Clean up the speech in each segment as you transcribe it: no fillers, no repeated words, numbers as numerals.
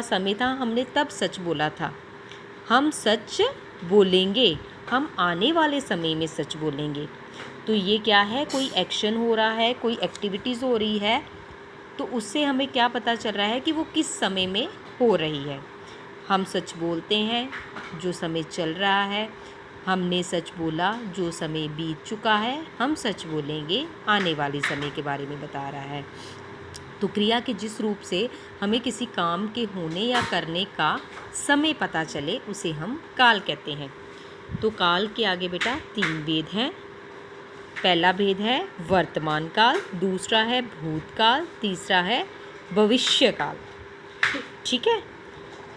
समय था, हमने तब सच बोला था। हम सच बोलेंगे, हम आने वाले समय में सच बोलेंगे। तो ये क्या है, कोई एक्शन हो रहा है, कोई एक्टिविटीज़ हो रही है, तो उससे हमें क्या पता चल रहा है कि वो किस समय में हो रही है। हम सच बोलते हैं, जो समय चल रहा है। हमने सच बोला, जो समय बीत चुका है। हम सच बोलेंगे, आने वाले समय के बारे में बता रहा है। तो क्रिया के जिस रूप से हमें किसी काम के होने या करने का समय पता चले, उसे हम काल कहते हैं। तो काल के आगे बेटा 3 भेद हैं। पहला भेद है वर्तमान काल, दूसरा है भूतकाल, तीसरा है भविष्यकाल। ठीक है।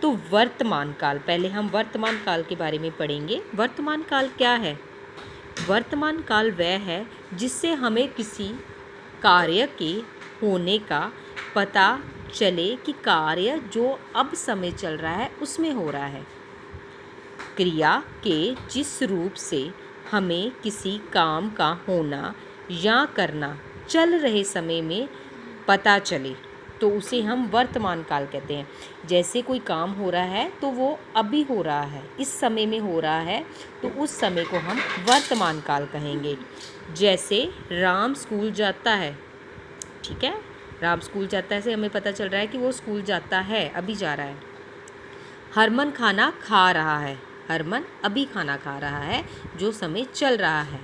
तो वर्तमान काल, पहले हम वर्तमान काल के बारे में पढ़ेंगे। वर्तमान काल क्या है? वर्तमान काल वह है जिससे हमें किसी कार्य के होने का पता चले कि कार्य जो अब समय चल रहा है उसमें हो रहा है। क्रिया के जिस रूप से हमें किसी काम का होना या करना चल रहे समय में पता चले, तो उसे हम वर्तमान काल कहते हैं। जैसे कोई काम हो रहा है तो वो अभी हो रहा है, इस समय में हो रहा है, तो उस समय को हम वर्तमान काल कहेंगे। जैसे राम स्कूल जाता है, ठीक है, राम स्कूल जाता है से हमें पता चल रहा है कि वो स्कूल जाता है, अभी जा रहा है। हरमन खाना खा रहा है, हरमन अभी खाना खा रहा है, जो समय चल रहा है।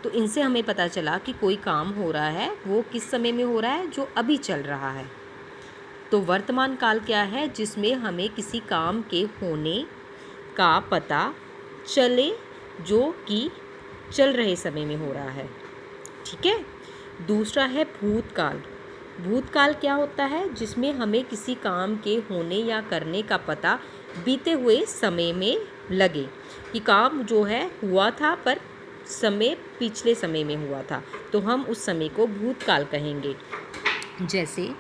तो इनसे हमें पता चला कि कोई काम हो रहा है, वो किस समय में हो रहा है, जो अभी चल रहा है। तो वर्तमान काल क्या है? जिसमें हमें किसी काम के होने का पता चले जो कि चल रहे समय में हो रहा है। ठीक है। दूसरा है भूतकाल। भूतकाल क्या होता है? जिसमें हमें किसी काम के होने या करने का पता बीते हुए समय में लगे कि काम जो है हुआ था, पर समय पिछले समय में हुआ था, तो हम उस समय को भूतकाल कहेंगे। जैसे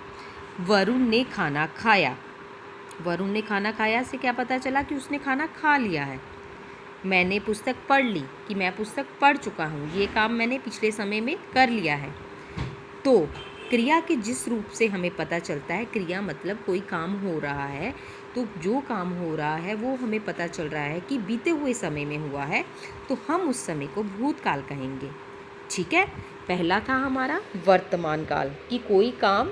वरुण ने खाना खाया। वरुण ने खाना खाया से क्या पता चला कि उसने खाना खा लिया है। मैंने पुस्तक पढ़ ली, कि मैं पुस्तक पढ़ चुका हूँ, ये काम मैंने पिछले समय में कर लिया है। तो क्रिया के जिस रूप से हमें पता चलता है, क्रिया मतलब कोई काम हो रहा है, तो जो काम हो रहा है वो हमें पता चल रहा है कि बीते हुए समय में हुआ है, तो हम उस समय को भूतकाल कहेंगे। ठीक है। पहला था हमारा वर्तमान काल, कि कोई काम